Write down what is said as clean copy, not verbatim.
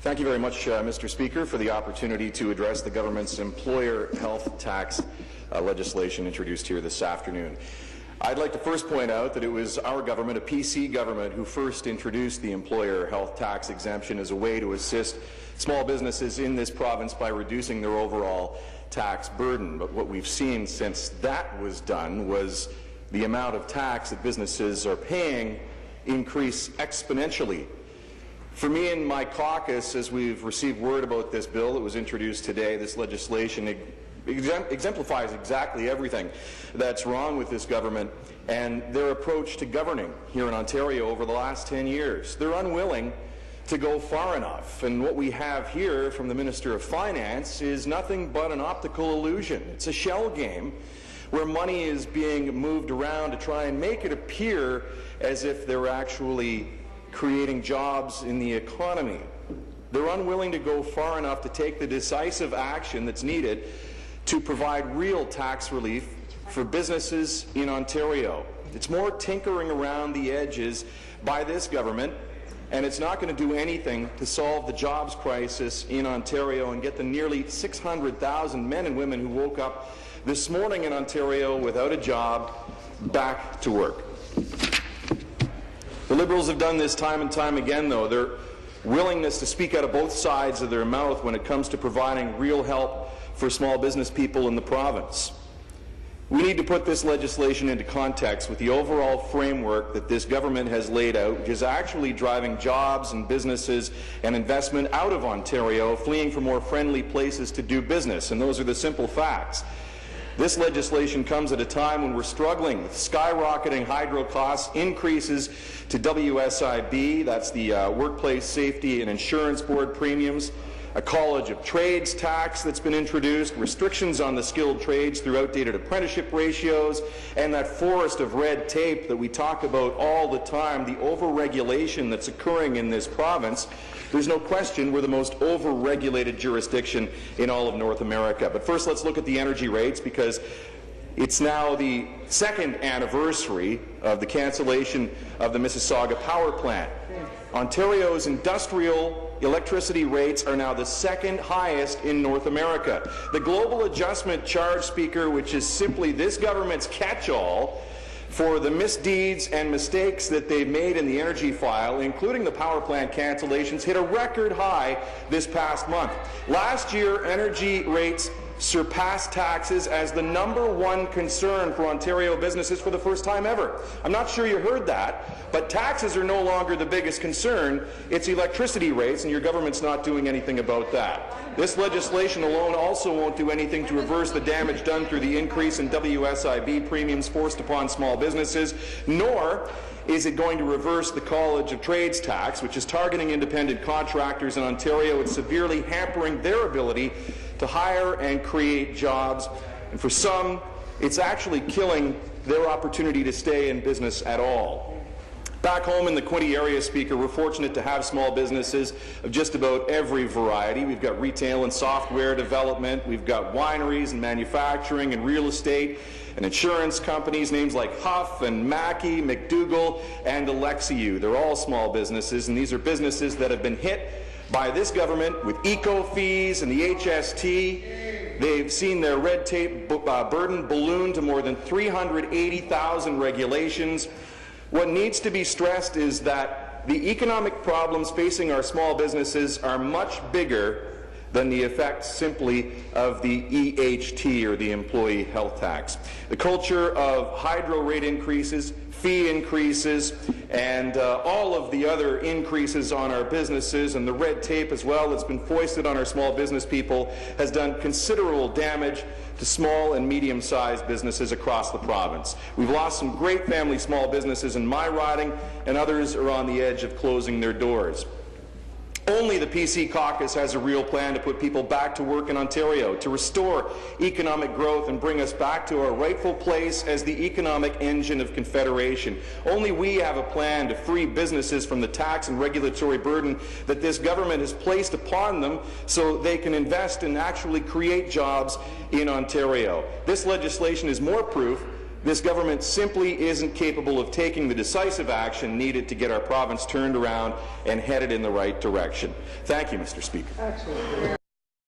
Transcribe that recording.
Thank you very much, Mr. Speaker, for the opportunity to address the government's employer health tax legislation introduced here this afternoon. I'd like to first point out that it was our government, a PC government, who first introduced the employer health tax exemption as a way to assist small businesses in this province by reducing their overall tax burden. But what we've seen since that was done was the amount of tax that businesses are paying increase exponentially. For me and my caucus, as we've received word about this bill that was introduced today, this legislation exemplifies exactly everything that's wrong with this government and their approach to governing here in Ontario over the last 10 years. They're unwilling to go far enough, and what we have here from the Minister of Finance is nothing but an optical illusion. It's a shell game where money is being moved around to try and make it appear as if they're actually creating jobs in the economy. They're unwilling to go far enough to take the decisive action that's needed to provide real tax relief for businesses in Ontario. It's more tinkering around the edges by this government, and it's not going to do anything to solve the jobs crisis in Ontario and get the nearly 600,000 men and women who woke up this morning in Ontario without a job back to work. The Liberals have done this time and time again, though. Their willingness to speak out of both sides of their mouth when it comes to providing real help for small business people in the province. We need to put this legislation into context with the overall framework that this government has laid out, which is actually driving jobs and businesses and investment out of Ontario, fleeing for more friendly places to do business, and those are the simple facts. This legislation comes at a time when we're struggling with skyrocketing hydro costs, increases to WSIB, that's the Workplace Safety and Insurance Board premiums, a College of Trades tax that's been introduced, restrictions on the skilled trades through outdated apprenticeship ratios, and that forest of red tape that we talk about all the time, the over-regulation that's occurring in this province. There's no question we're the most over-regulated jurisdiction in all of North America. But first, let's look at the energy rates, because it's now the second anniversary of the cancellation of the Mississauga power plant. Ontario's industrial electricity rates are now the second highest in North America. The Global Adjustment Charge, Speaker, which is simply this government's catch-all for the misdeeds and mistakes that they've made in the energy file, including the power plant cancellations, hit a record high this past month. Last year, energy rates surpassed taxes as the #1 concern for Ontario businesses for the first time ever. I'm not sure you heard that, but taxes are no longer the biggest concern. It's electricity rates, and your government's not doing anything about that. This legislation alone also won't do anything to reverse the damage done through the increase in WSIB premiums forced upon small businesses, nor is it going to reverse the College of Trades tax, which is targeting independent contractors in Ontario and severely hampering their ability to hire and create jobs. And for some, it's actually killing their opportunity to stay in business at all. Back home in the Quinte area, Speaker, we're fortunate to have small businesses of just about every variety. We've got retail and software development, we've got wineries and manufacturing and real estate and insurance companies, names like Huff and Mackey, McDougall and Alexiou. They're all small businesses, and these are businesses that have been hit by this government with eco fees and the HST. They've seen their red tape burden balloon to more than 380,000 regulations. What needs to be stressed is that the economic problems facing our small businesses are much bigger than the effects simply of the EHT, or the employee health tax. The culture of hydro rate increases, fee increases, and all of the other increases on our businesses, and the red tape as well that's been foisted on our small business people, has done considerable damage to small and medium-sized businesses across the province. We've lost some great family small businesses in my riding, and others are on the edge of closing their doors. Only the PC caucus has a real plan to put people back to work in Ontario, to restore economic growth and bring us back to our rightful place as the economic engine of Confederation. Only we have a plan to free businesses from the tax and regulatory burden that this government has placed upon them so they can invest and actually create jobs in Ontario. This legislation is more proof This government simply isn't capable of taking the decisive action needed to get our province turned around and headed in the right direction. Thank you, Mr. Speaker. Excellent.